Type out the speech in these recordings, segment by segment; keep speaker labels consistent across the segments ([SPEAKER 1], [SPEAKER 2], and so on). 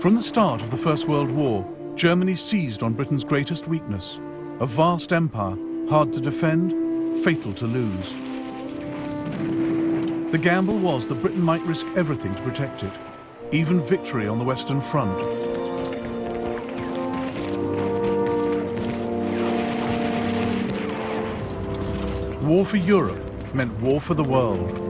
[SPEAKER 1] From the start of the First World War, Germany seized on Britain's greatest weakness, a vast empire, hard to defend, fatal to lose. The gamble was that Britain might risk everything to protect it, even victory on the Western Front. War for Europe meant war for the world.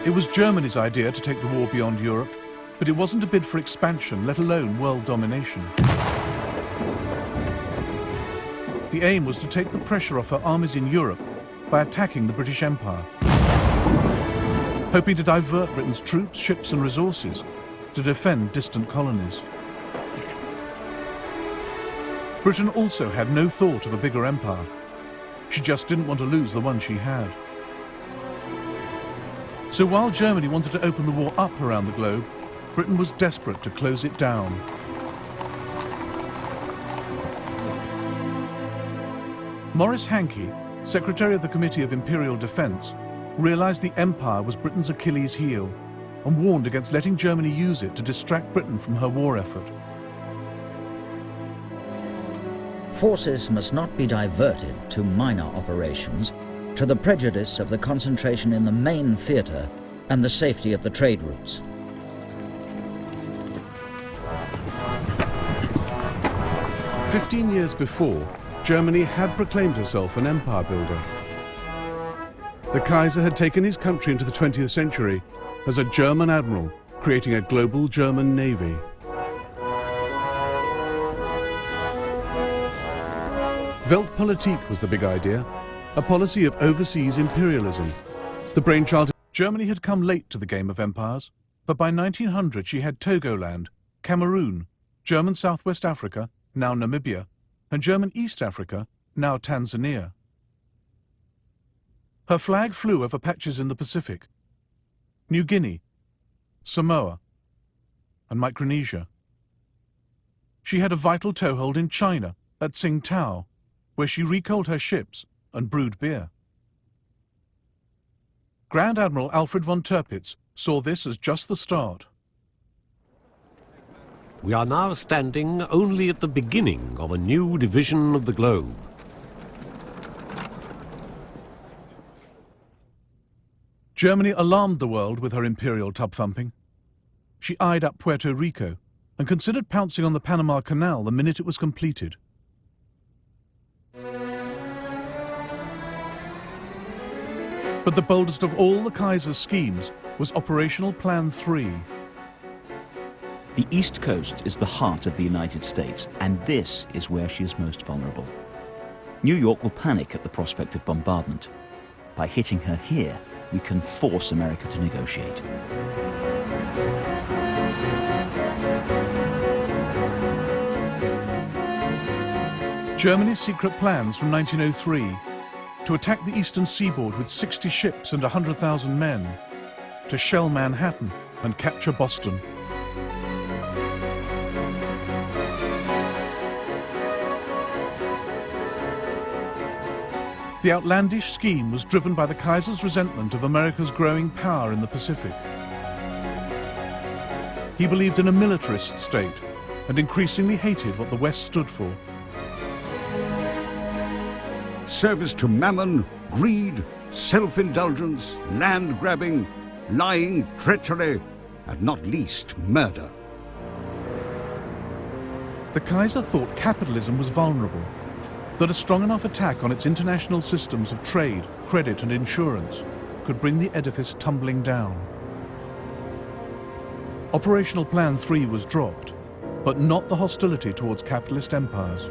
[SPEAKER 1] It was Germany's idea to take the war beyond Europe, but it wasn't a bid for expansion, let alone world domination. The aim was to take the pressure off her armies in Europe by attacking the British Empire, hoping to divert Britain's troops, ships and resources to defend distant colonies. Britain also had no thought of a bigger empire. She just didn't want to lose the one she had. So while Germany wanted to open the war up around the globe, Britain was desperate to close it down. Maurice Hankey, Secretary of the Committee of Imperial Defence, realised the empire was Britain's Achilles heel and warned against letting Germany use it to distract Britain from her war effort.
[SPEAKER 2] Forces must not be diverted to minor operations, to the prejudice of the concentration in the main theatre and the safety of the trade routes.
[SPEAKER 3] "15 years before, Germany had proclaimed herself an empire builder. The Kaiser had taken his country into the 20th century as a German admiral, creating a global German navy. Weltpolitik was the big idea, a policy of overseas imperialism. The brainchild.
[SPEAKER 1] Germany had come late to the game of empires, but by 1900 she had Togoland, Cameroon, German Southwest Africa, now Namibia, and German East Africa, now Tanzania. Her flag flew over patches in the Pacific, New Guinea, Samoa, and Micronesia. She had a vital toehold in China at Tsingtao, where she recoaled her ships and brewed beer. Grand Admiral Alfred von Tirpitz saw this as just the start.
[SPEAKER 4] We are now standing only at the beginning of a new division of the globe.
[SPEAKER 1] Germany alarmed the world with her imperial tub-thumping. She eyed up Puerto Rico and considered pouncing on the Panama Canal the minute it was completed. But the boldest of all the Kaiser's schemes was Operational Plan 3.
[SPEAKER 5] The East Coast is the heart of the United States, and this is where she is most vulnerable. New York will panic at the prospect of bombardment. By hitting her here, we can force America to negotiate.
[SPEAKER 1] Germany's secret plans from 1903 to attack the eastern seaboard with 60 ships and 100,000 men, to shell Manhattan and capture Boston. The outlandish scheme was driven by the Kaiser's resentment of America's growing power in the Pacific. He believed in a militarist state and increasingly hated what the West stood for.
[SPEAKER 6] Service to mammon, greed, self-indulgence, land-grabbing, lying, treachery, and not least murder.
[SPEAKER 1] The Kaiser thought capitalism was vulnerable, that a strong enough attack on its international systems of trade, credit and insurance could bring the edifice tumbling down. Operational Plan 3 was dropped, but not the hostility towards capitalist empires.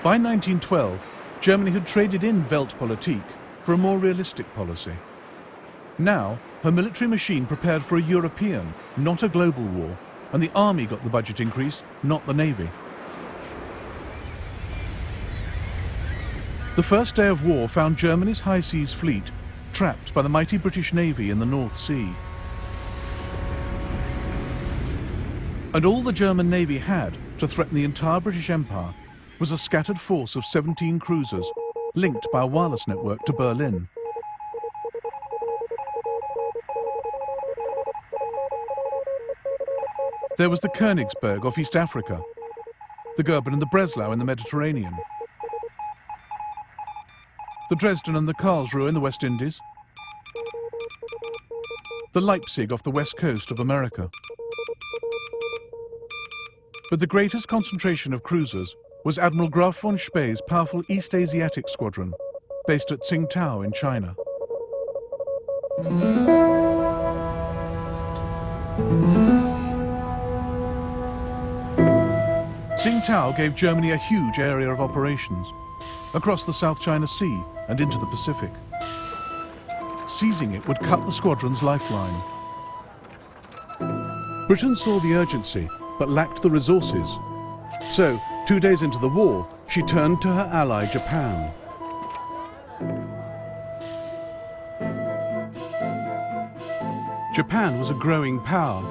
[SPEAKER 1] By 1912, Germany had traded in Weltpolitik for a more realistic policy. Now, her military machine prepared for a European, not a global war, and the army got the budget increase, not the navy. The first day of war found Germany's high seas fleet trapped by the mighty British Navy in the North Sea. And all the German Navy had to threaten the entire British Empire was a scattered force of 17 cruisers linked by a wireless network to Berlin. There was the Königsberg off East Africa, the Goeben and the Breslau in the Mediterranean, the Dresden and the Karlsruhe in the West Indies, the Leipzig off the west coast of America. But the greatest concentration of cruisers was Admiral Graf von Spee's powerful East Asiatic squadron, based at Tsingtao in China. Tsingtao gave Germany a huge area of operations, across the South China Sea and into the Pacific. Seizing it would cut the squadron's lifeline.
[SPEAKER 3] Britain saw the urgency, but lacked the resources. So, 2 days into the war, she turned to her ally Japan. Japan was a growing power.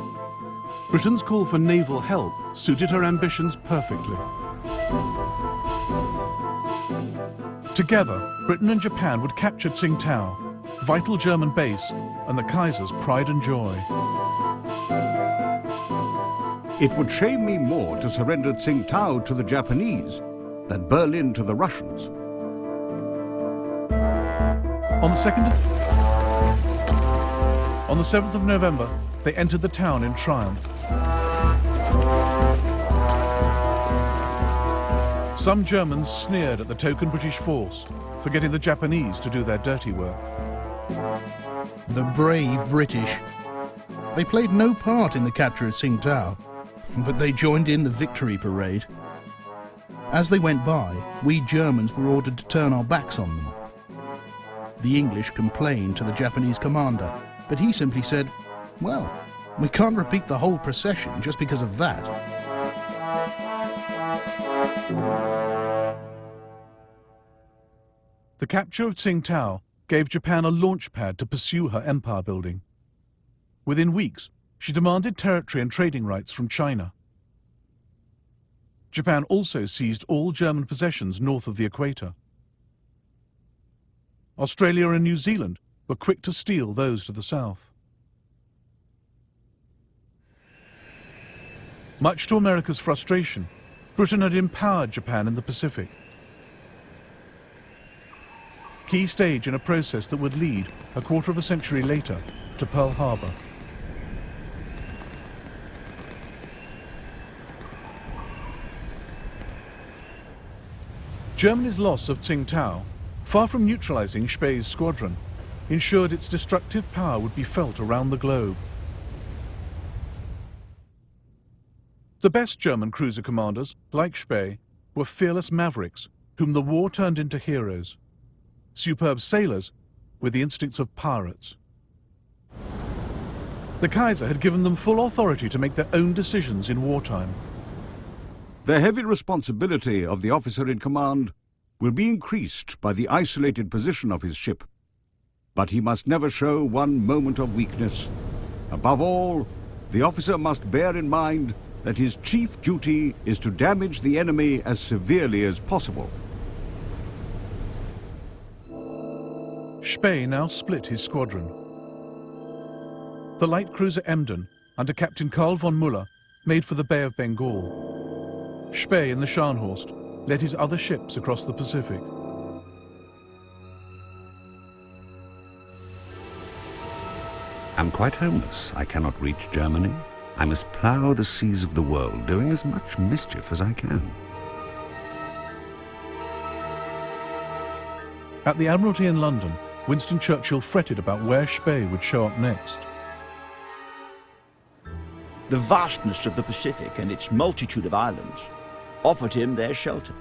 [SPEAKER 3] Britain's call for naval help suited her ambitions perfectly. Together, Britain and Japan would capture Tsingtao, vital German base, and the Kaiser's pride and joy.
[SPEAKER 6] It would shame me more to surrender Tsingtao to the Japanese than Berlin to the Russians.
[SPEAKER 1] On the 7th of November, they entered the town in triumph. Some Germans sneered at the token British force, forgetting the Japanese to do their dirty work.
[SPEAKER 7] The brave British. They played no part in the capture of Tsingtao, but they joined in the victory parade. As they went by, we Germans were ordered to turn our backs on them. The English complained to the Japanese commander, but he simply said, "Well, we can't repeat the whole procession just because of that."
[SPEAKER 1] The capture of Tsingtao gave Japan a launch pad to pursue her empire building. Within weeks, she demanded territory and trading rights from China. Japan also seized all German possessions north of the equator. Australia and New Zealand were quick to steal those to the south. Much to America's frustration, Britain had empowered Japan in the Pacific. Key stage in a process that would lead, a quarter of a century later, to Pearl Harbor. Germany's loss of Tsingtao, far from neutralizing Spee's squadron, ensured its destructive power would be felt around the globe. The best German cruiser commanders, like Spee, were fearless mavericks whom the war turned into heroes. Superb sailors with the instincts of pirates. The Kaiser had given them full authority to make their own decisions in wartime.
[SPEAKER 6] The heavy responsibility of the officer in command will be increased by the isolated position of his ship, but he must never show one moment of weakness. Above all, the officer must bear in mind that his chief duty is to damage the enemy as severely as possible.
[SPEAKER 1] Spee now split his squadron. The light cruiser Emden, under Captain Karl von Müller, made for the Bay of Bengal. Spee in the Scharnhorst led his other ships across the Pacific.
[SPEAKER 8] I'm quite homeless. I cannot reach Germany. I must plough the seas of the world, doing as much mischief as I can.
[SPEAKER 1] At the Admiralty in London, Winston Churchill fretted about where Spee would show up next.
[SPEAKER 5] The vastness of the Pacific and its multitude of islands offered him their shelter.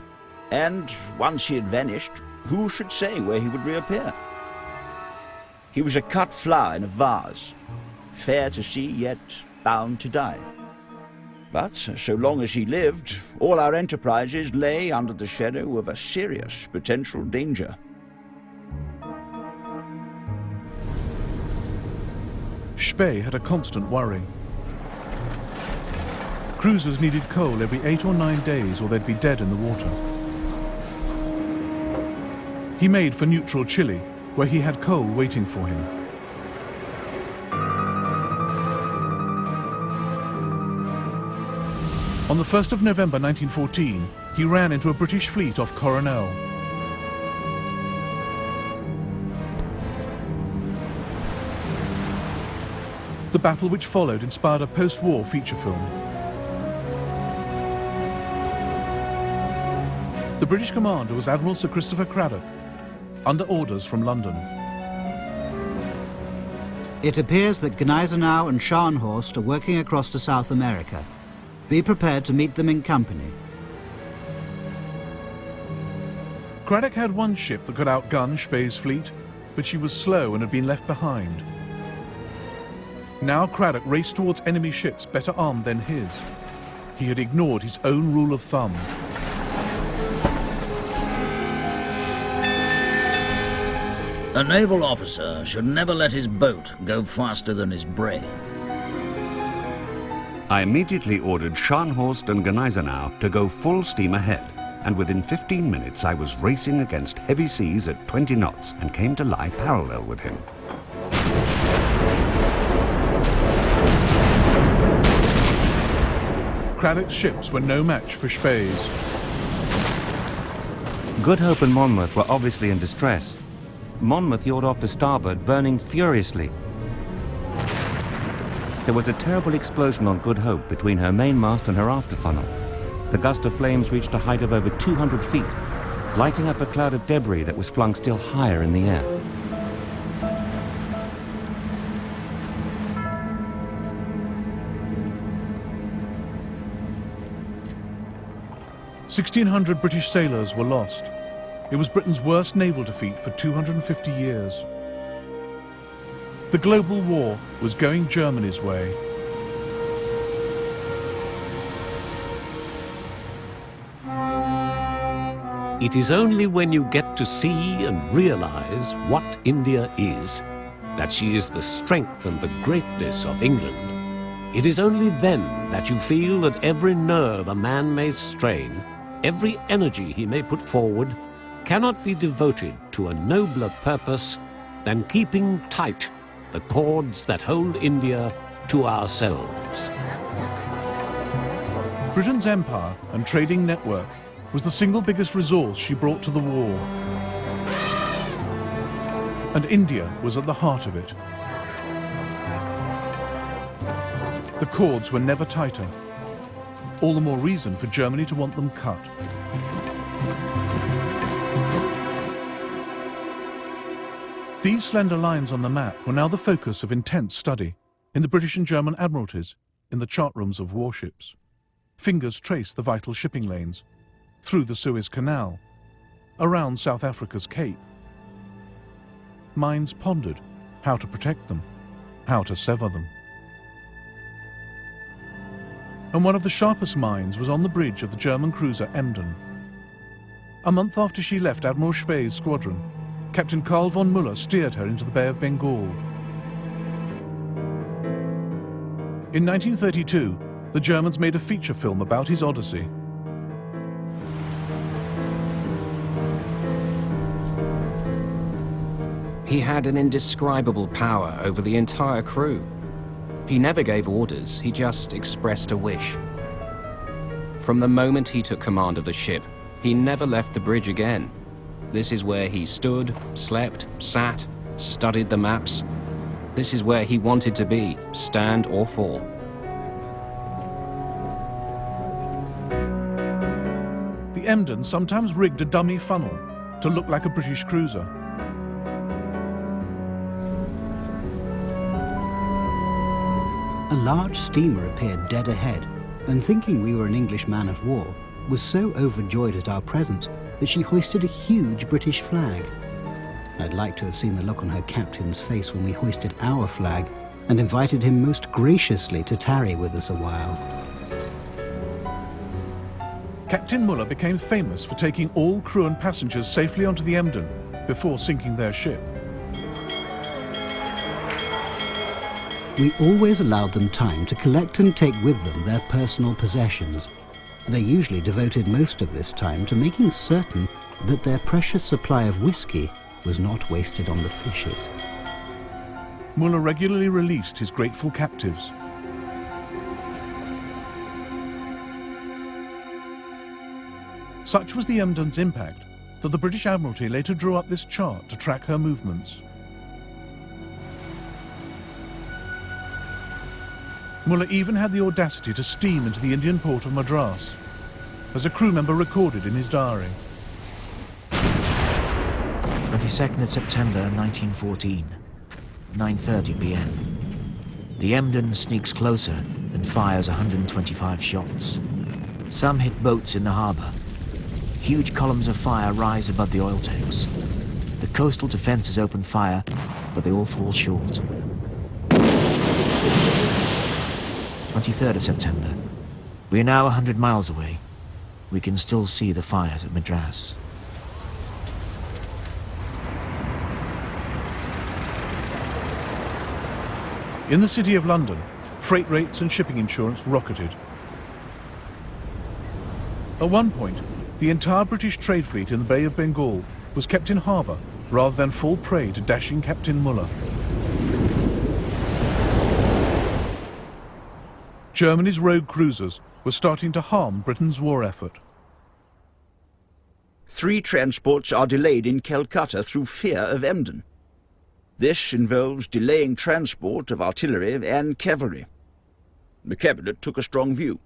[SPEAKER 5] And once he had vanished, who should say where he would reappear? He was a cut flower in a vase, fair to see yet bound to die. But so long as he lived, all our enterprises lay under the shadow of a serious potential danger.
[SPEAKER 1] Spee had a constant worry. Cruisers needed coal every 8 or 9 days or they'd be dead in the water. He made for neutral Chile, where he had coal waiting for him. On the 1st of November 1914, he ran into a British fleet off Coronel. The battle which followed inspired a post-war feature film. The British commander was Admiral Sir Christopher Cradock, under orders from London.
[SPEAKER 9] It appears that Gneisenau and Scharnhorst are working across to South America. Be prepared to meet them in company.
[SPEAKER 1] Cradock had one ship that could outgun Spee's fleet, but she was slow and had been left behind. Now Cradock raced towards enemy ships better armed than his. He had ignored his own rule of thumb.
[SPEAKER 2] A naval officer should never let his boat go faster than his brain.
[SPEAKER 8] I immediately ordered Scharnhorst and Gneisenau to go full steam ahead, and within 15 minutes I was racing against heavy seas at 20 knots and came to lie parallel with him.
[SPEAKER 1] Cradock's ships were no match for Spee's.
[SPEAKER 10] Good Hope and Monmouth were obviously in distress. Monmouth yawed off to starboard, burning furiously. There was a terrible explosion on Good Hope between her mainmast and her after funnel. The gust of flames reached a height of over 200 feet, lighting up a cloud of debris that was flung still higher in the air.
[SPEAKER 1] "1,600 British sailors were lost. It was Britain's worst naval defeat for 250 years. The global war was going Germany's way.
[SPEAKER 4] It is only when you get to see and realize what India is, that she is the strength and the greatness of England. It is only then that you feel that every nerve a man may strain, every energy he may put forward, cannot be devoted to a nobler purpose than keeping tight the cords that hold India to ourselves.
[SPEAKER 1] Britain's empire and trading network was the single biggest resource she brought to the war. And India was at the heart of it. The cords were never tighter. All the more reason for Germany to want them cut. These slender lines on the map were now the focus of intense study in the British and German admiralties, in the chart rooms of warships. Fingers traced the vital shipping lanes, through the Suez Canal, around South Africa's Cape. Minds pondered how to protect them, how to sever them. And one of the sharpest minds was on the bridge of the German cruiser Emden. A month after she left Admiral Spee's squadron, Captain Karl von Müller steered her into the Bay of Bengal. In 1932, the Germans made a feature film about his odyssey.
[SPEAKER 11] He had an indescribable power over the entire crew. He never gave orders, he just expressed a wish. From the moment he took command of the ship, he never left the bridge again. This is where he stood, slept, sat, studied the maps. This is where he wanted to be, stand or fall.
[SPEAKER 1] The Emden sometimes rigged a dummy funnel to look like a British cruiser.
[SPEAKER 9] A large steamer appeared dead ahead, and thinking we were an English man of war, was so overjoyed at our presence that she hoisted a huge British flag. I'd like to have seen the look on her captain's face when we hoisted our flag and invited him most graciously to tarry with us a while.
[SPEAKER 1] Captain Muller became famous for taking all crew and passengers safely onto the Emden before sinking their ship.
[SPEAKER 9] We always allowed them time to collect and take with them their personal possessions. They usually devoted most of this time to making certain that their precious supply of whiskey was not wasted on the fishes.
[SPEAKER 1] Muller regularly released his grateful captives. Such was the Emden's impact that the British Admiralty later drew up this chart to track her movements. Muller even had the audacity to steam into the Indian port of Madras, as a crew member recorded in his diary.
[SPEAKER 12] 22nd of September 1914, 9:30 p.m. The Emden sneaks closer and fires 125 shots. Some hit boats in the harbour. Huge columns of fire rise above the oil tanks. The coastal defences open fire, but they all fall short. 23rd of September. We are now 100 miles away. We can still see the fires at Madras.
[SPEAKER 1] In the City of London, freight rates and shipping insurance rocketed. At one point, the entire British trade fleet in the Bay of Bengal was kept in harbour rather than fall prey to dashing Captain Muller. Germany's rogue cruisers were starting to harm Britain's war effort.
[SPEAKER 5] 3 transports are delayed in Calcutta through fear of Emden. This involves delaying transport of artillery and cavalry. The Cabinet took a strong view.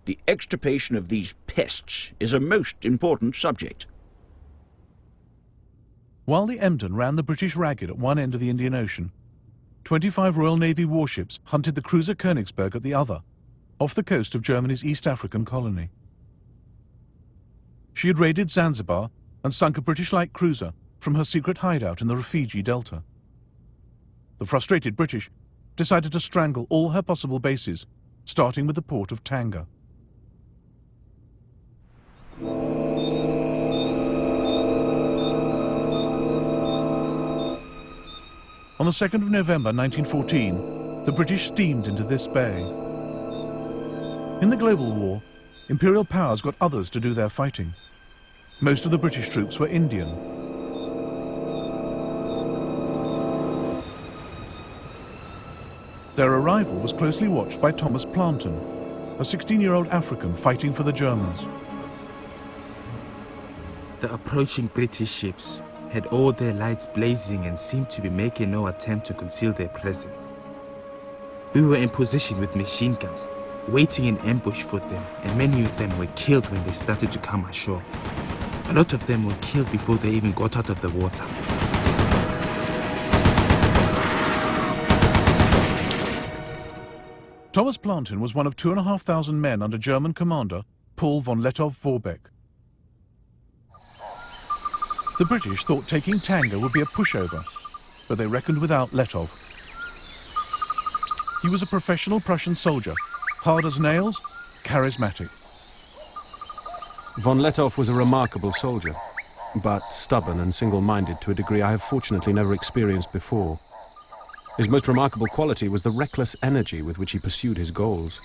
[SPEAKER 5] The extirpation of these pests is a most important subject.
[SPEAKER 1] While the Emden ran the British ragged at one end of the Indian Ocean, 25 Royal Navy warships hunted the cruiser Königsberg at the other, off the coast of Germany's East African colony. She had raided Zanzibar and sunk a British light cruiser from her secret hideout in the Rufiji Delta. The frustrated British decided to strangle all her possible bases, starting with the port of Tanga. On the 2nd of November 1914, the British steamed into this bay. In the global war, imperial powers got others to do their fighting. Most of the British troops were Indian. Their arrival was closely watched by Thomas Planton, a 16-year-old African fighting for the Germans.
[SPEAKER 13] The approaching British ships had all their lights blazing and seemed to be making no attempt to conceal their presence. We were in position with machine guns, waiting in ambush for them, and many of them were killed when they started to come ashore. A lot of them were killed before they even got out of the water.
[SPEAKER 1] Thomas Plantin was one of 2,500 men under German commander Paul von Lettow-Vorbeck. The British thought taking Tanga would be a pushover, but they reckoned without Lettow. He was a professional Prussian soldier, hard as nails, charismatic.
[SPEAKER 3] Von Lettow was a remarkable soldier, but stubborn and single-minded to a degree I have fortunately never experienced before. His most remarkable quality was the reckless energy with which he pursued his goals.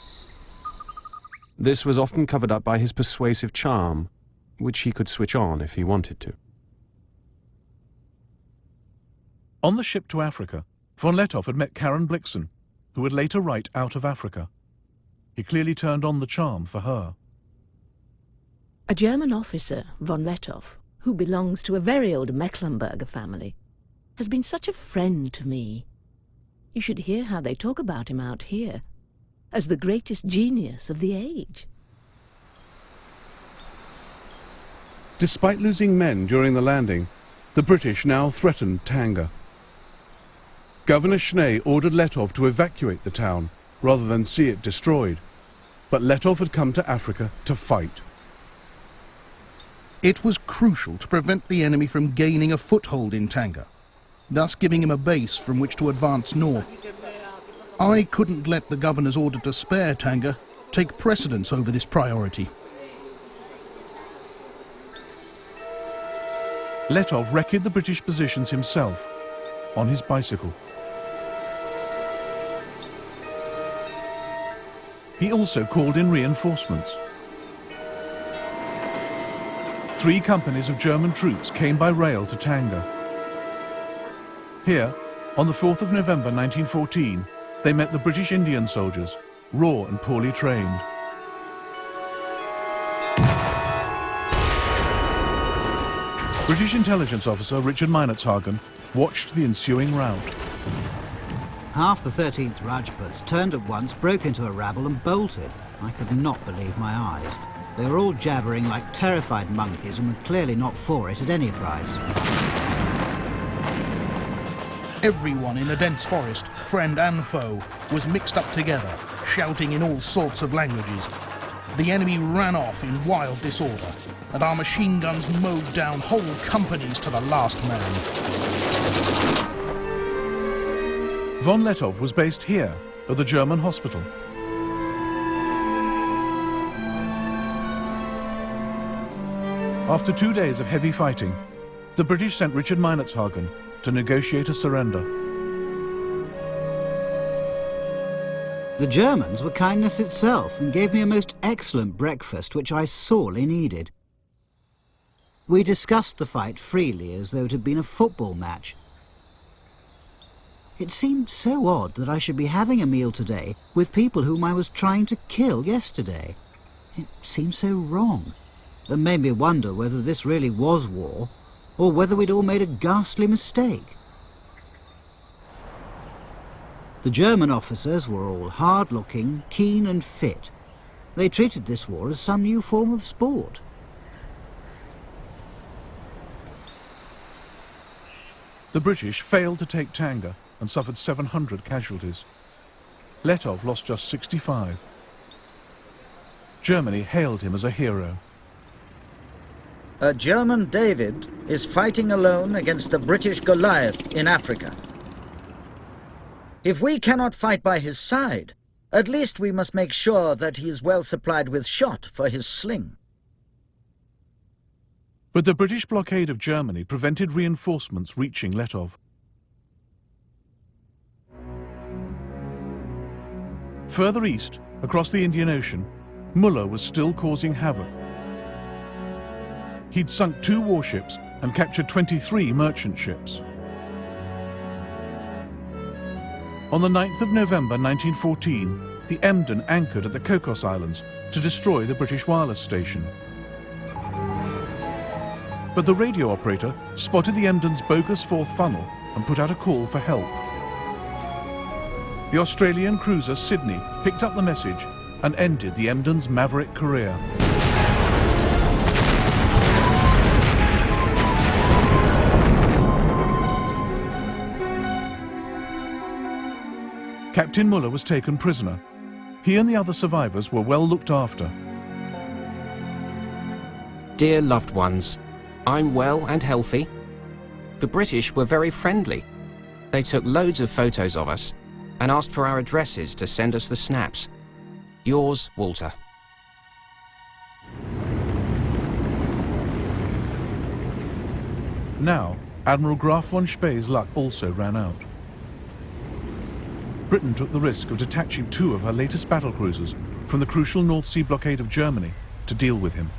[SPEAKER 3] This was often covered up by his persuasive charm, which he could switch on if he wanted to.
[SPEAKER 1] On the ship to Africa, von Lettow had met Karen Blixen, who would later write Out of Africa. He clearly turned on the charm for her.
[SPEAKER 14] A German officer, von Lettow, who belongs to a very old Mecklenburger family, has been such a friend to me. You should hear how they talk about him out here, as the greatest genius of the age.
[SPEAKER 3] Despite losing men during the landing, the British now threatened Tanga. Governor Schnee ordered Lettow to evacuate the town, rather than see it destroyed. But Lettow had come to Africa to fight.
[SPEAKER 7] It was crucial to prevent the enemy from gaining a foothold in Tanga, thus giving him a base from which to advance north. I couldn't let the governor's order to spare Tanga take precedence over this priority.
[SPEAKER 1] Letov wrecked the British positions himself on his bicycle. He also called in reinforcements. 3 companies of German troops came by rail to Tanga. Here, on the 4th of November 1914, they met the British Indian soldiers, raw and poorly trained. British intelligence officer Richard Meinertzhagen watched the ensuing rout.
[SPEAKER 9] Half the 13th Rajputs turned at once, broke into a rabble and bolted. I could not believe my eyes. They were all jabbering like terrified monkeys and were clearly not for it at any price.
[SPEAKER 7] Everyone in the dense forest, friend and foe, was mixed up together, shouting in all sorts of languages. The enemy ran off in wild disorder, and our machine guns mowed down whole companies to the last man.
[SPEAKER 1] Von Letov was based here, at the German hospital. After 2 days of heavy fighting, the British sent Richard Meinertzhagen to negotiate a surrender.
[SPEAKER 9] The Germans were kindness itself and gave me a most excellent breakfast, which I sorely needed. We discussed the fight freely as though it had been a football match. It seemed so odd that I should be having a meal today with people whom I was trying to kill yesterday. It seemed so wrong, and made me wonder whether this really was war, or whether we'd all made a ghastly mistake. The German officers were all hard-looking, keen and fit. They treated this war as some new form of sport.
[SPEAKER 1] The British failed to take Tanga and suffered 700 casualties. Letov lost just 65. Germany hailed him as a hero.
[SPEAKER 2] A German David is fighting alone against the British Goliath in Africa. If we cannot fight by his side, at least we must make sure that he is well supplied with shot for his sling.
[SPEAKER 1] But the British blockade of Germany prevented reinforcements reaching Letov. Further east, across the Indian Ocean, Muller was still causing havoc. He'd sunk 2 warships and captured 23 merchant ships. On the 9th of November 1914, the Emden anchored at the Cocos Islands to destroy the British wireless station. But the radio operator spotted the Emden's bogus 4th funnel and put out a call for help. The Australian cruiser Sydney picked up the message and ended the Emden's maverick career. Captain Muller was taken prisoner. He and the other survivors were well looked after.
[SPEAKER 11] Dear loved ones, I'm well and healthy. The British were very friendly. They took loads of photos of us and asked for our addresses to send us the snaps. Yours, Walter.
[SPEAKER 1] Now, Admiral Graf von Spee's luck also ran out. Britain took the risk of detaching 2 of her latest battlecruisers from the crucial North Sea blockade of Germany to deal with him.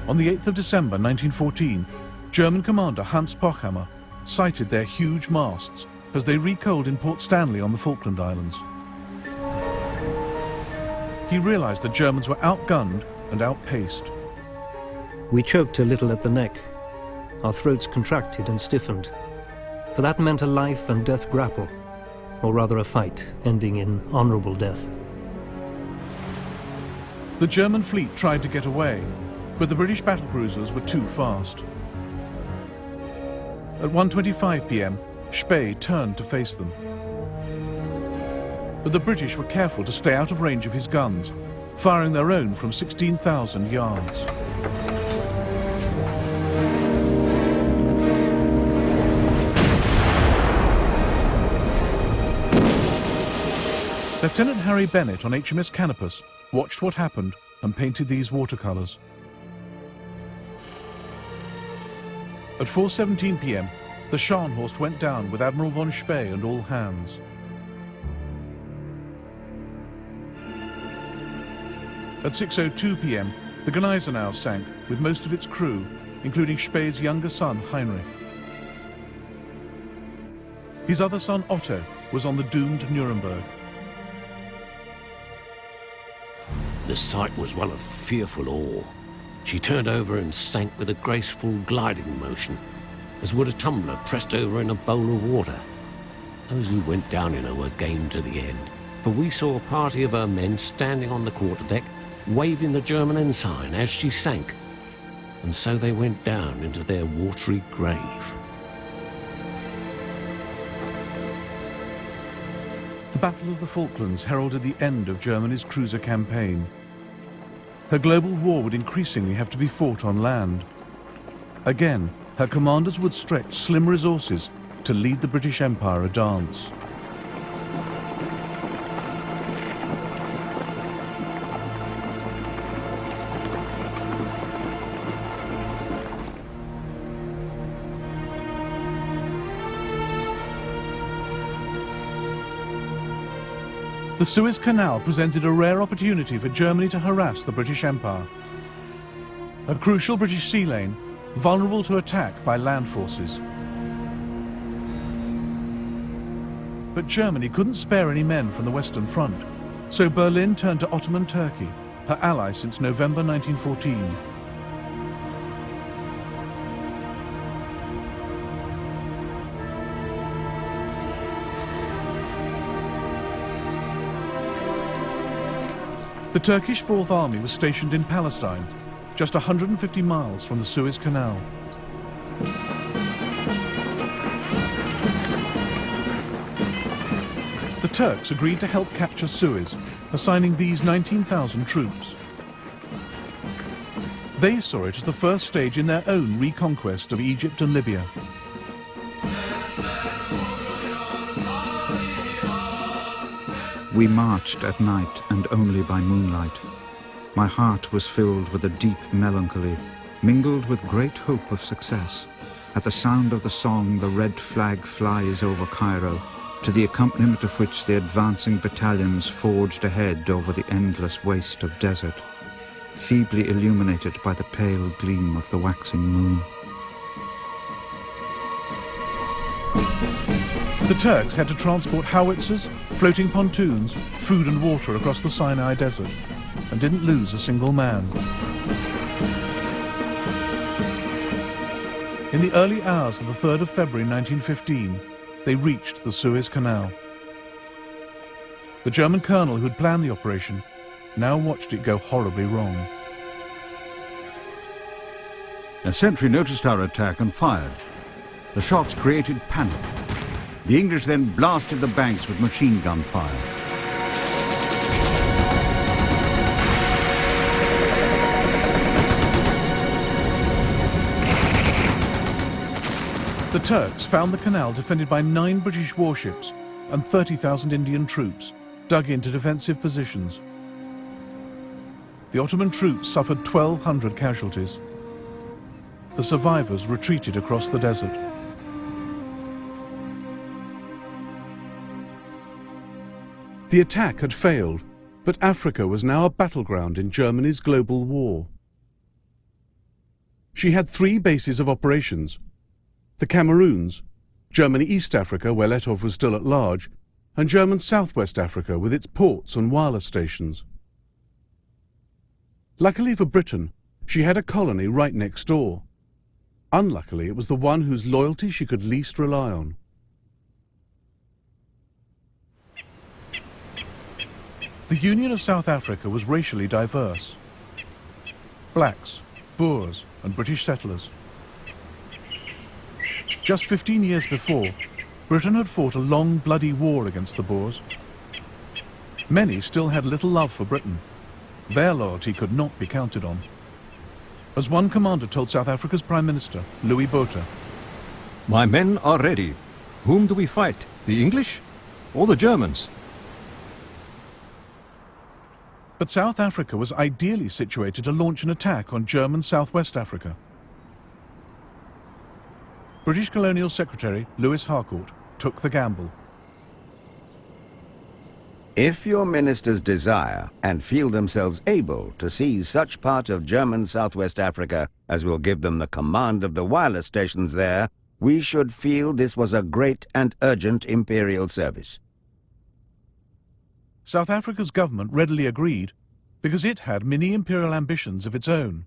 [SPEAKER 1] On the 8th of December 1914, German commander Hans Pochhammer sighted their huge masts as they recoaled in Port Stanley on the Falkland Islands. He realized the Germans were outgunned and outpaced.
[SPEAKER 15] We choked a little at the neck. Our throats contracted and stiffened. For that meant a life and death grapple, or rather a fight ending in honorable death.
[SPEAKER 1] The German fleet tried to get away, but the British battlecruisers were too fast. At 1:25 p.m, Spee turned to face them. But the British were careful to stay out of range of his guns, firing their own from 16,000 yards. Lieutenant Harry Bennett on HMS Canopus watched what happened and painted these watercolours. At 4:17 p.m, the Scharnhorst went down with Admiral von Spee and all hands. At 6:02 p.m, the Gneisenau sank with most of its crew, including Spee's younger son Heinrich. His other son Otto was on the doomed Nuremberg.
[SPEAKER 4] The sight was one of fearful awe. She turned over and sank with a graceful gliding motion, as would a tumbler pressed over in a bowl of water. Those who went down in her were game to the end, for we saw a party of her men standing on the quarterdeck, waving the German ensign as she sank, and so they went down into their watery grave.
[SPEAKER 1] The Battle of the Falklands heralded the end of Germany's cruiser campaign. Her global war would increasingly have to be fought on land. Again, her commanders would stretch slim resources to lead the British Empire a dance. The Suez Canal presented a rare opportunity for Germany to harass the British Empire. A crucial British sea lane, vulnerable to attack by land forces. But Germany couldn't spare any men from the Western Front, so Berlin turned to Ottoman Turkey, her ally since November 1914. The Turkish Fourth Army was stationed in Palestine, just 150 miles from the Suez Canal. The Turks agreed to help capture Suez, assigning these 19,000 troops. They saw it as the first stage in their own reconquest of Egypt and Libya.
[SPEAKER 16] We marched at night and only by moonlight. My heart was filled with a deep melancholy, mingled with great hope of success. At the sound of the song, the red flag flies over Cairo, to the accompaniment of which the advancing battalions forged ahead over the endless waste of desert, feebly illuminated by the pale gleam of the waxing moon.
[SPEAKER 1] The Turks had to transport howitzers, floating pontoons, food and water across the Sinai Desert, and didn't lose a single man. In the early hours of the 3rd of February 1915, they reached the Suez Canal. The German colonel who had planned the operation now watched it go horribly wrong.
[SPEAKER 6] A sentry noticed our attack and fired. The shots created panic. The English then blasted the banks with machine gun fire.
[SPEAKER 1] The Turks found the canal defended by 9 British warships and 30,000 Indian troops dug into defensive positions. The Ottoman troops suffered 1,200 casualties. The survivors retreated across the desert. The attack had failed, but Africa was now a battleground in Germany's global war. She had 3 bases of operations: the Cameroons, Germany East Africa, where Letov was still at large, and German Southwest Africa with its ports and wireless stations. Luckily for Britain, she had a colony right next door. Unluckily, it was the one whose loyalty she could least rely on. The Union of South Africa was racially diverse. Blacks, Boers, and British settlers. Just 15 years before, Britain had fought a long, bloody war against the Boers. Many still had little love for Britain. Their loyalty could not be counted on. As one commander told South Africa's Prime Minister, Louis Botha,
[SPEAKER 17] "My men are ready. Whom do we fight? The English or the Germans?"
[SPEAKER 1] But South Africa was ideally situated to launch an attack on German Southwest Africa. British Colonial Secretary Lewis Harcourt took the gamble.
[SPEAKER 18] If your ministers desire and feel themselves able to seize such part of German Southwest Africa as will give them the command of the wireless stations there, we should feel this was a great and urgent imperial service.
[SPEAKER 1] South Africa's government readily agreed because it had mini-imperial ambitions of its own.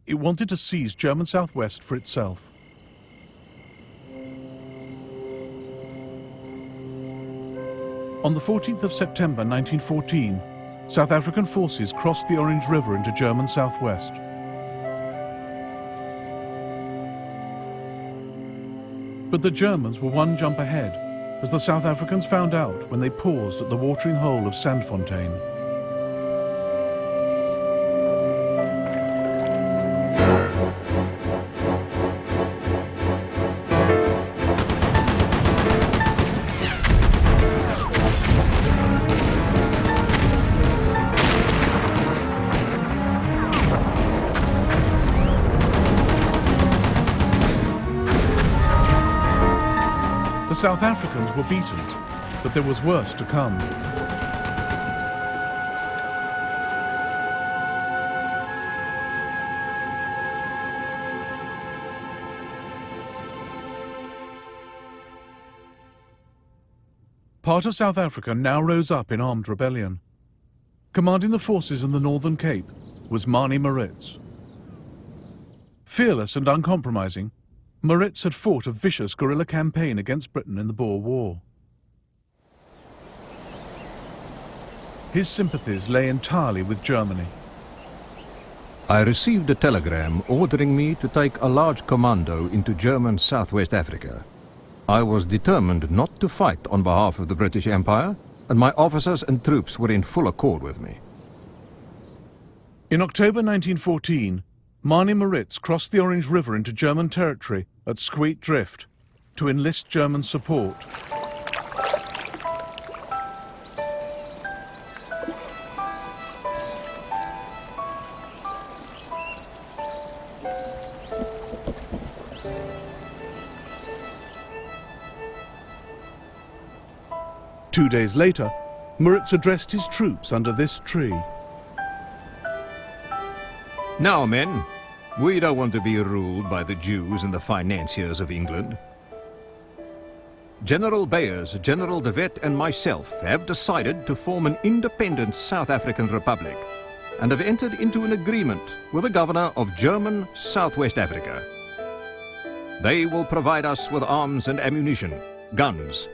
[SPEAKER 1] It wanted to seize German Southwest for itself. On the 14th of September 1914, South African forces crossed the Orange River into German Southwest. But the Germans were one jump ahead, as the South Africans found out when they paused at the watering hole of Sandfontein. The South Africans were beaten, but there was worse to come. Part of South Africa now rose up in armed rebellion. Commanding the forces in the Northern Cape was Manie Maritz. Fearless and uncompromising, Maritz had fought a vicious guerrilla campaign against Britain in the Boer War. His sympathies lay entirely with Germany.
[SPEAKER 17] I received a telegram ordering me to take a large commando into German Southwest Africa. I was determined not to fight on behalf of the British Empire, and my officers and troops were in full accord with me.
[SPEAKER 1] In October 1914, Manie Maritz crossed the Orange River into German territory at Squeet Drift to enlist German support. Two days later, Maritz addressed his troops under this tree.
[SPEAKER 17] Now, men, we don't want to be ruled by the Jews and the financiers of England. General Beyers, General de Wet and myself have decided to form an independent South African Republic and have entered into an agreement with the governor of German Southwest Africa. They will provide us with arms and ammunition, guns.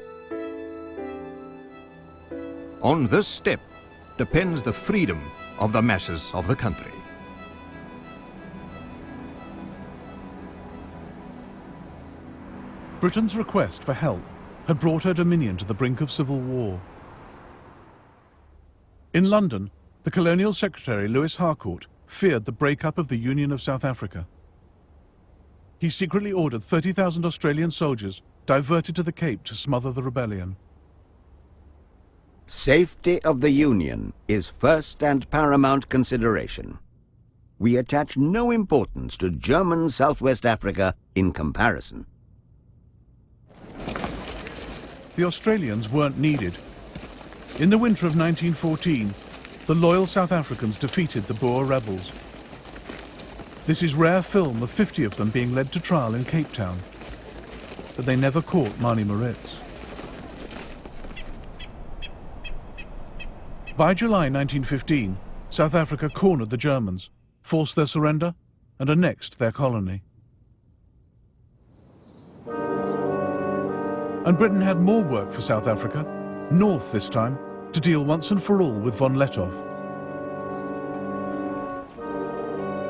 [SPEAKER 17] On this step depends the freedom of the masses of the country.
[SPEAKER 1] Britain's request for help had brought her dominion to the brink of civil war. In London, the Colonial Secretary Lewis Harcourt feared the breakup of the Union of South Africa. He secretly ordered 30,000 Australian soldiers diverted to the Cape to smother the rebellion.
[SPEAKER 18] Safety of the Union is first and paramount consideration. We attach no importance to German Southwest Africa in comparison.
[SPEAKER 1] The Australians weren't needed. In the winter of 1914, the loyal South Africans defeated the Boer rebels. This is rare film of 50 of them being led to trial in Cape Town. But they never caught Manie Maritz. By July 1915, South Africa cornered the Germans, forced their surrender, and annexed their colony. And Britain had more work for South Africa, north this time, to deal once and for all with von Lettow.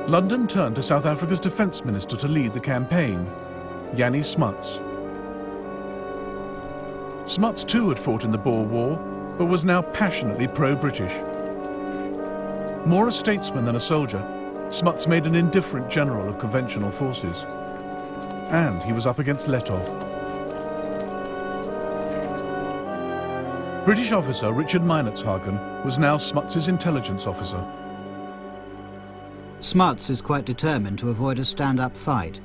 [SPEAKER 1] London turned to South Africa's defence minister to lead the campaign, Jannie Smuts. Smuts too had fought in the Boer War, but was now passionately pro-British. More a statesman than a soldier, Smuts made an indifferent general of conventional forces. And he was up against Letov. British officer Richard Meinertzhagen was now Smuts's intelligence officer.
[SPEAKER 9] Smuts is quite determined to avoid a stand-up fight.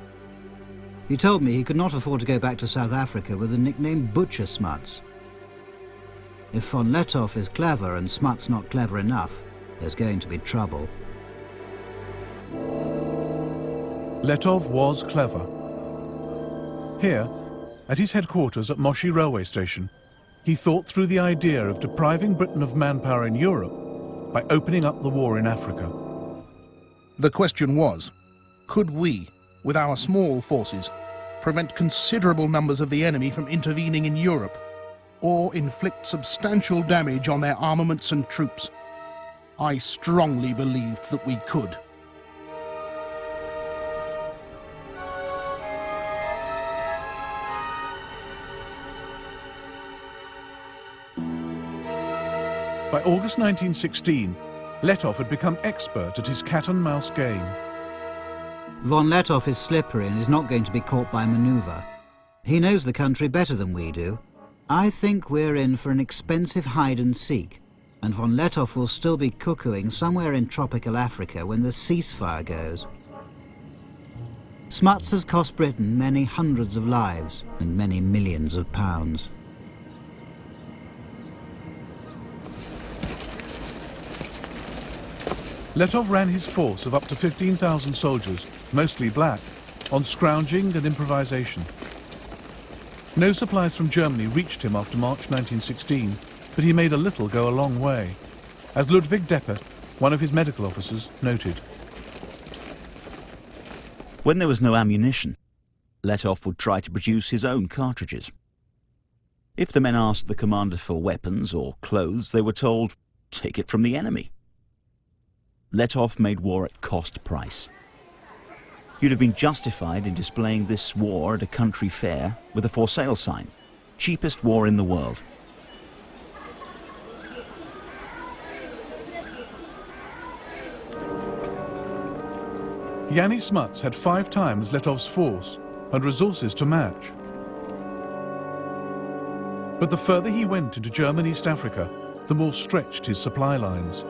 [SPEAKER 9] He told me he could not afford to go back to South Africa with the nickname Butcher Smuts. If von Letov is clever and Smuts not clever enough, there's going to be trouble.
[SPEAKER 1] Letov was clever. Here, at his headquarters at Moshi railway station, he thought through the idea of depriving Britain of manpower in Europe by opening up the war in Africa.
[SPEAKER 7] The question was, could we, with our small forces, prevent considerable numbers of the enemy from intervening in Europe, or inflict substantial damage on their armaments and troops? I strongly believed that we could.
[SPEAKER 1] By August 1916, Letov had become expert at his cat-and-mouse game.
[SPEAKER 9] Von Letov is slippery and is not going to be caught by manoeuvre. He knows the country better than we do. I think we're in for an expensive hide-and-seek, and von Letov will still be cuckooing somewhere in tropical Africa when the ceasefire goes. Smuts has cost Britain many hundreds of lives and many millions of pounds.
[SPEAKER 1] Letov ran his force of up to 15,000 soldiers, mostly black, on scrounging and improvisation. No supplies from Germany reached him after March 1916, but he made a little go a long way, as Ludwig Deppe, one of his medical officers, noted.
[SPEAKER 5] When there was no ammunition, Letov would try to produce his own cartridges. If the men asked the commander for weapons or clothes, they were told, "Take it from the enemy." Letov made war at cost price. You'd have been justified in displaying this war at a country fair with a for sale sign. Cheapest war in the world.
[SPEAKER 1] Yanni Smuts had 5 times Letov's force and resources to match. But the further he went into German East Africa, the more stretched his supply lines.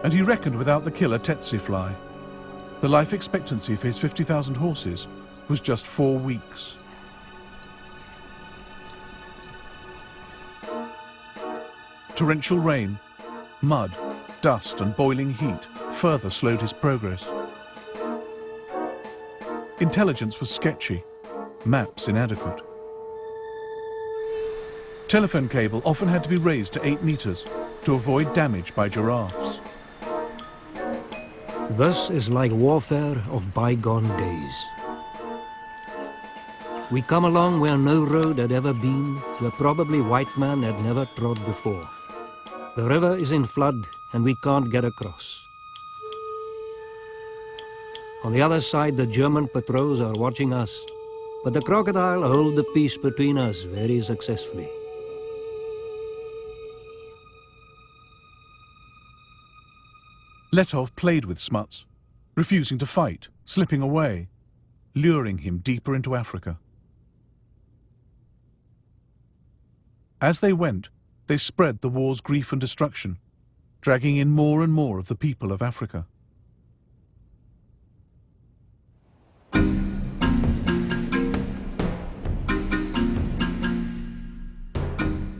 [SPEAKER 1] And he reckoned without the killer tsetse fly. The life expectancy for his 50,000 horses was just 4 weeks. Torrential rain, mud, dust and boiling heat further slowed his progress. Intelligence was sketchy, maps inadequate. Telephone cable often had to be raised to 8 meters to avoid damage by giraffes.
[SPEAKER 15] Thus is like warfare of bygone days. We come along where no road had ever been, where probably white man had never trod before. The river is in flood and we can't get across. On the other side, the German patrols are watching us, but the crocodile hold the peace between us very successfully.
[SPEAKER 1] Letov played with Smuts, refusing to fight, slipping away, luring him deeper into Africa. As they went, they spread the war's grief and destruction, dragging in more and more of the people of Africa.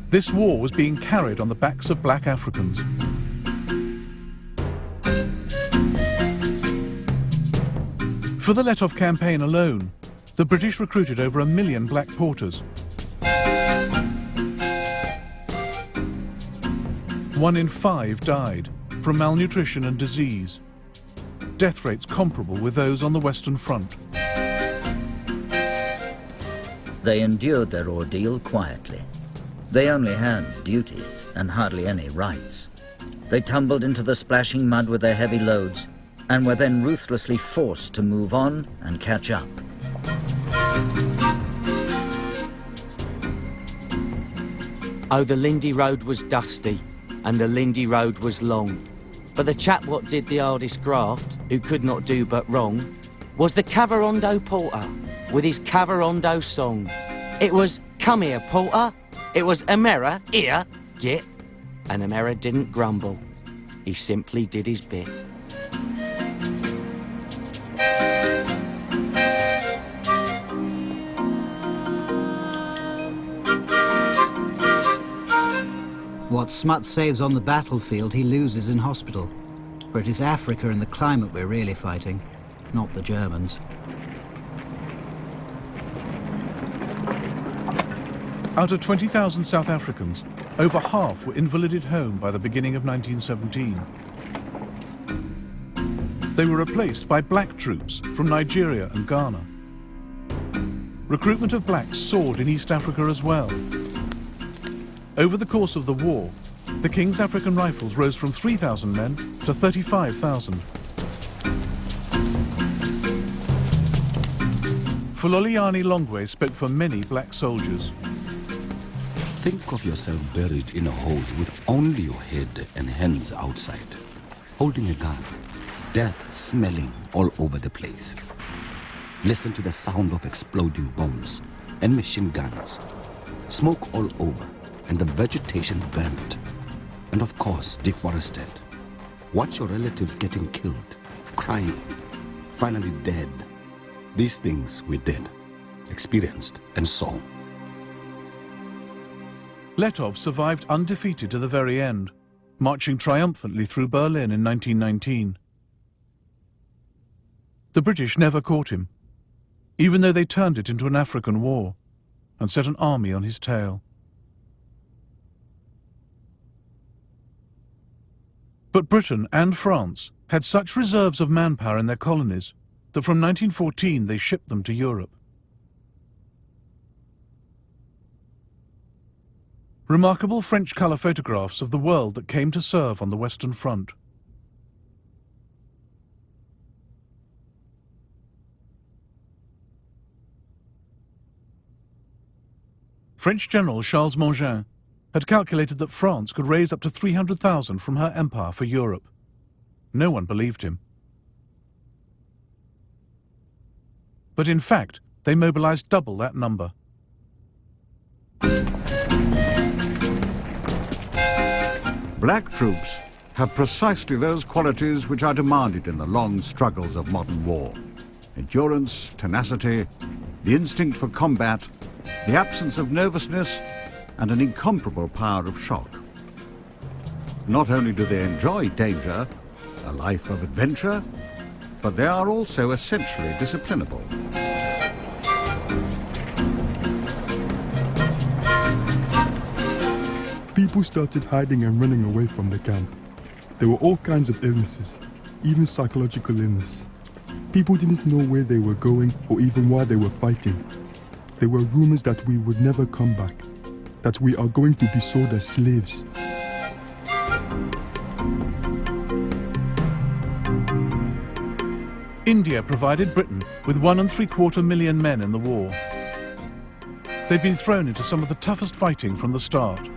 [SPEAKER 1] This war was being carried on the backs of black Africans. For the Letov campaign alone, the British recruited over 1 million black porters. 1 in 5 died from malnutrition and disease, death rates comparable with those on the Western Front.
[SPEAKER 2] They endured their ordeal quietly. They only had duties and hardly any rights. They tumbled into the splashing mud with their heavy loads and were then ruthlessly forced to move on and catch up.
[SPEAKER 19] Oh, the Lindy Road was dusty. and the Lindy Road was long. But the chap what did the hardest graft, who could not do but wrong, was the Cavarondo Porter, with his Cavarondo song. It was, "Come here, Porter." It was, "Amera, here, get." And Amera didn't grumble. He simply did his bit.
[SPEAKER 9] What Smuts saves on the battlefield, he loses in hospital. For it is Africa and the climate we're really fighting, not the Germans.
[SPEAKER 1] Out of 20,000 South Africans, over half were invalided home by the beginning of 1917. They were replaced by black troops from Nigeria and Ghana. Recruitment of blacks soared in East Africa as well. Over the course of the war, the King's African Rifles rose from 3,000 men to 35,000. Fuloliani Longwe spoke for many black soldiers.
[SPEAKER 20] Think of yourself buried in a hole with only your head and hands outside, holding a gun, death smelling all over the place. Listen to the sound of exploding bombs and machine guns, smoke all over, and the vegetation burnt, and of course deforested. Watch your relatives getting killed, crying, finally dead. These things we did, experienced, and saw.
[SPEAKER 1] Letov survived undefeated to the very end, marching triumphantly through Berlin in 1919. The British never caught him, even though they turned it into an African war and set an army on his tail. But Britain and France had such reserves of manpower in their colonies that from 1914 they shipped them to Europe. Remarkable French colour photographs of the world that came to serve on the Western Front. French General Charles Mangin had calculated that France could raise up to 300,000 from her empire for Europe. No one believed him. But in fact, they mobilized double that number.
[SPEAKER 6] Black troops have precisely those qualities which are demanded in the long struggles of modern war. Endurance, tenacity, the instinct for combat, the absence of nervousness, and an incomparable power of shock. Not only do they enjoy danger, a life of adventure, but they are also essentially disciplinable.
[SPEAKER 21] People started hiding and running away from the camp. There were all kinds of illnesses, even psychological illness. People didn't know where they were going or even why they were fighting. There were rumors that we would never come back, that we are going to be sold as slaves.
[SPEAKER 1] India provided Britain with 1.75 million men in the war. They'd been thrown into some of the toughest fighting from the start.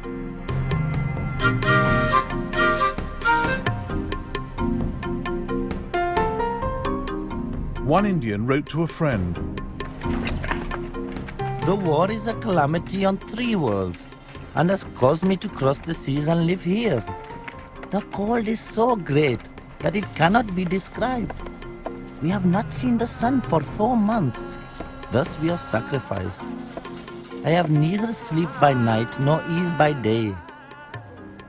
[SPEAKER 1] One Indian wrote to a friend,
[SPEAKER 22] "The war is a calamity on 3 worlds and has caused me to cross the seas and live here. The cold is so great that it cannot be described. We have not seen the sun for 4 months. Thus we are sacrificed. I have neither sleep by night nor ease by day.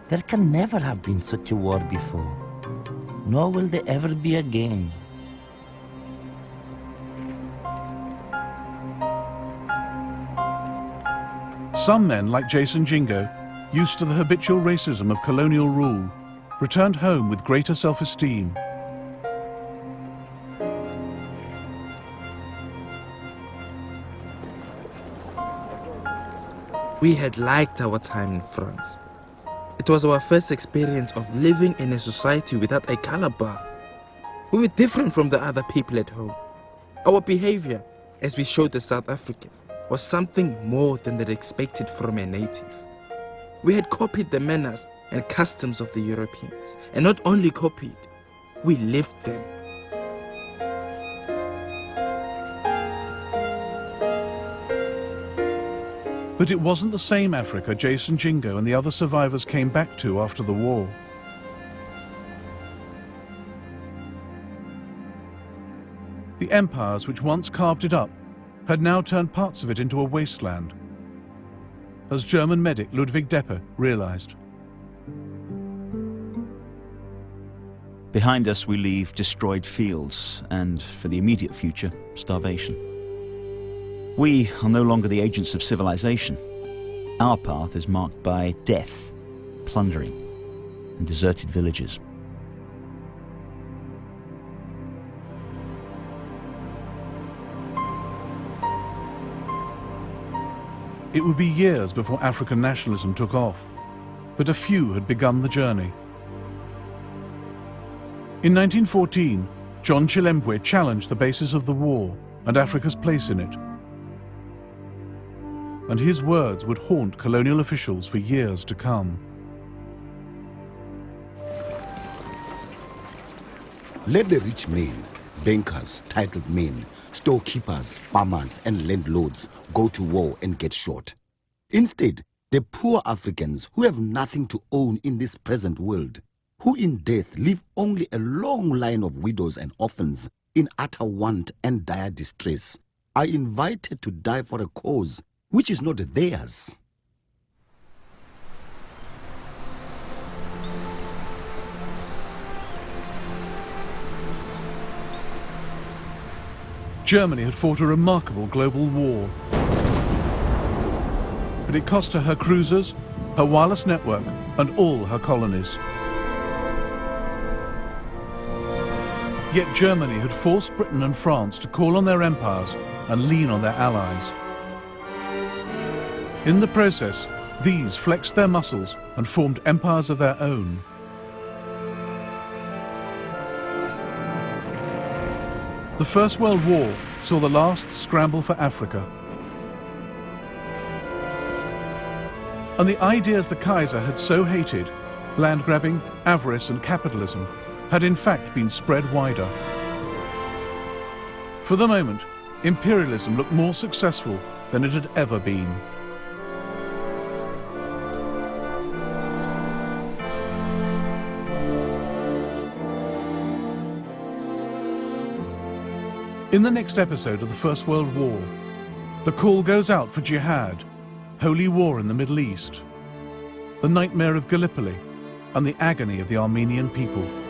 [SPEAKER 22] There can never have been such a war before, nor will there ever be again."
[SPEAKER 1] Some men like Jason Jingo, used to the habitual racism of colonial rule, returned home with greater self-esteem.
[SPEAKER 13] We had liked our time in France. It was our first experience of living in a society without a color bar. We were different from the other people at home. Our behavior, as we showed the South Africans, was something more than they'd expected from a native. We had copied the manners and customs of the Europeans, and not only copied, we lived them.
[SPEAKER 1] But it wasn't the same Africa Jason Jingo and the other survivors came back to after the war. The empires which once carved it up had now turned parts of it into a wasteland, as German medic Ludwig Deppe realized.
[SPEAKER 5] Behind us we leave destroyed fields and, for the immediate future, starvation. We are no longer the agents of civilization. Our path is marked by death, plundering, and deserted villages.
[SPEAKER 1] It would be years before African nationalism took off, but a few had begun the journey. In 1914, John Chilembwe challenged the basis of the war and Africa's place in it. And his words would haunt colonial officials for years to come.
[SPEAKER 20] Let the rich men, bankers, titled men, storekeepers, farmers, and landlords go to war and get shot. Instead, the poor Africans who have nothing to own in this present world, who in death leave only a long line of widows and orphans in utter want and dire distress, are invited to die for a cause which is not theirs.
[SPEAKER 1] Germany had fought a remarkable global war, but it cost her cruisers, her wireless network, and all her colonies. Yet Germany had forced Britain and France to call on their empires and lean on their allies. In the process, these flexed their muscles and formed empires of their own. The First World War saw the last scramble for Africa. And the ideas the Kaiser had so hated, land grabbing, avarice and capitalism, had in fact been spread wider. For the moment, imperialism looked more successful than it had ever been. In the next episode of the First World War, the call goes out for jihad, holy war in the Middle East, the nightmare of Gallipoli, and the agony of the Armenian people.